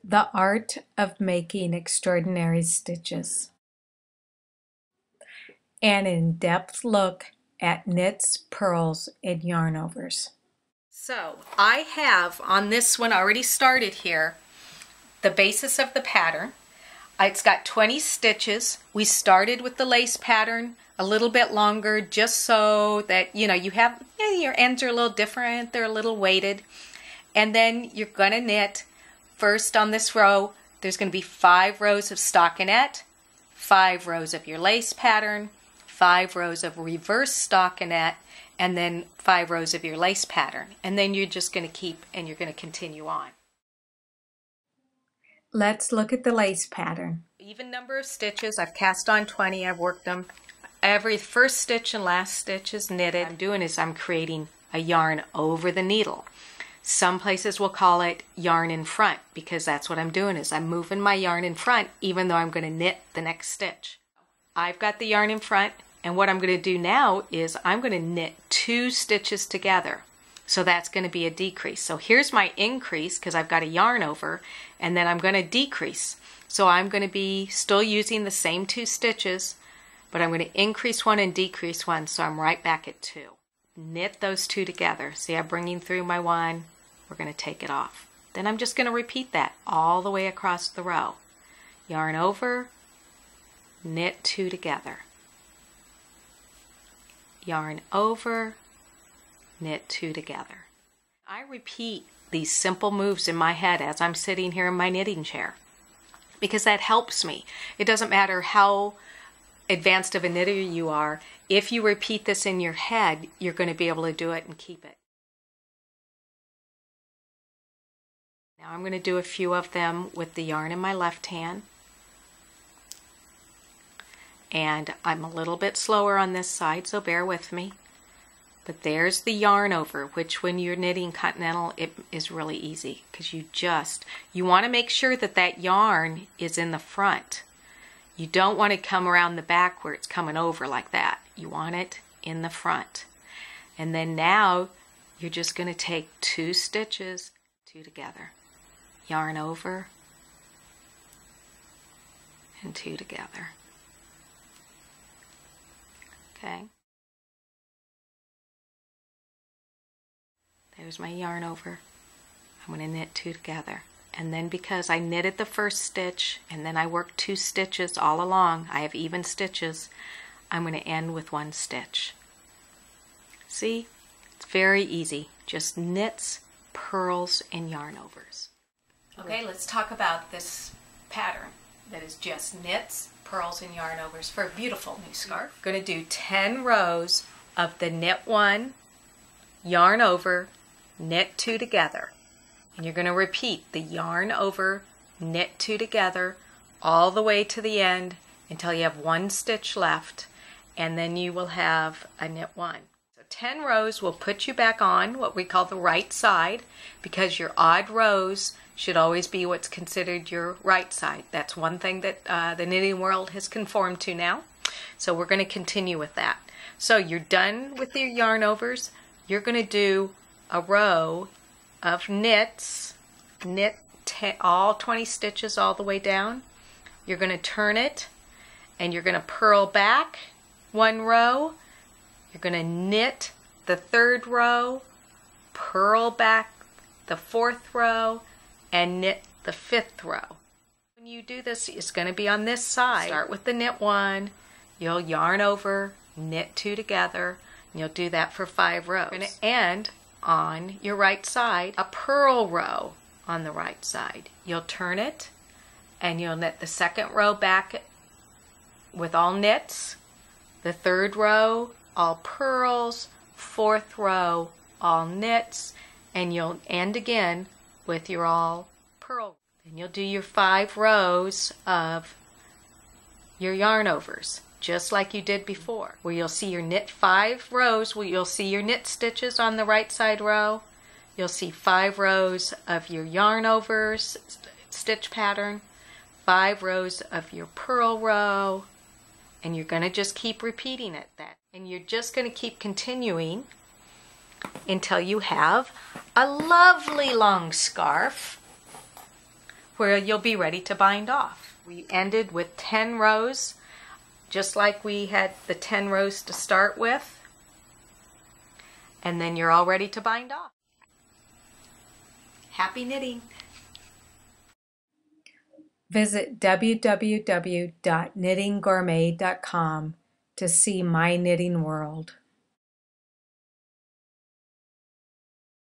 The art of making extraordinary stitches. An in-depth look at knits, purls, and yarn overs. So I have on this one already started here the basis of the pattern. It's got 20 stitches. We started with the lace pattern a little bit longer just so that you have your ends are a little different, they're a little weighted. And then you're going to knit first on this row. There's going to be 5 rows of stockinette, 5 rows of your lace pattern, 5 rows of reverse stockinette, and then 5 rows of your lace pattern. And then you're just going to keep and you're going to continue on. Let's look at the lace pattern. Even number of stitches. I've cast on 20. I've worked them. Every first stitch and last stitch is knitted. What I'm doing is I'm creating a yarn over the needle. Some places will call it yarn in front because that's what I'm doing is I'm moving my yarn in front even though I'm going to knit the next stitch. I've got the yarn in front, and what I'm going to do now is I'm going to knit 2 stitches together. So that's going to be a decrease. So here's my increase because I've got a yarn over, and then I'm going to decrease. So I'm going to be still using the same 2 stitches, but I'm going to increase 1 and decrease 1, so I'm right back at 2. Knit those 2 together. See, I'm bringing through my 1. We're going to take it off. Then I'm just going to repeat that all the way across the row. Yarn over, knit 2 together. Yarn over, knit 2 together. I repeat these simple moves in my head as I'm sitting here in my knitting chair because that helps me. It doesn't matter how advanced of a knitter you are, if you repeat this in your head, you're going to be able to do it and keep it. Now I'm going to do a few of them with the yarn in my left hand. And I'm a little bit slower on this side, so bear with me. But there's the yarn over, which when you're knitting continental, it is really easy because you want to make sure that that yarn is in the front. You don't want to come around the back where it's coming over like that. You want it in the front. And then now you're just going to take 2 stitches, 2 together. Yarn over and 2 together. Okay. There's my yarn over. I'm going to knit 2 together. And then because I knitted the first stitch and then I worked 2 stitches all along, I have even stitches, I'm going to end with 1 stitch. See? It's very easy. Just knits, purls, and yarn overs. Okay, let's talk about this pattern that is just knits, purls, and yarn overs for a beautiful new scarf. I'm going to do 10 rows of the knit 1, yarn over, knit 2 together. And you're going to repeat the yarn over, knit 2 together all the way to the end until you have 1 stitch left, and then you will have a knit 1. So 10 rows will put you back on what we call the right side because your odd rows should always be what's considered your right side. That's one thing that the knitting world has conformed to now. So we're going to continue with that. So you're done with your yarn overs. You're going to do a row of knits, knit all 20 stitches all the way down. You're going to turn it and you're going to purl back 1 row. You're going to knit the 3rd row, purl back the 4th row, and knit the 5th row. When you do this, it's going to be on this side. Start with the knit 1, you'll yarn over, knit 2 together, and you'll do that for 5 rows. You're going to end on your right side, a purl row on the right side. You'll turn it and you'll knit the 2nd row back with all knits, the 3rd row all purls, 4th row all knits, and you'll end again with your all purl. Then you'll do your 5 rows of your yarn overs, just like you did before, where you'll see your knit 5 rows, where you'll see your knit stitches on the right side row. You'll see 5 rows of your yarn overs stitch pattern, 5 rows of your purl row, and you're going to just keep repeating it. And you're just going to keep continuing until you have a lovely long scarf where you'll be ready to bind off. We ended with 10 rows, just like we had the 10 rows to start with. And then you're all ready to bind off. Happy knitting! Visit www.knittinggourmet.com to see my knitting world.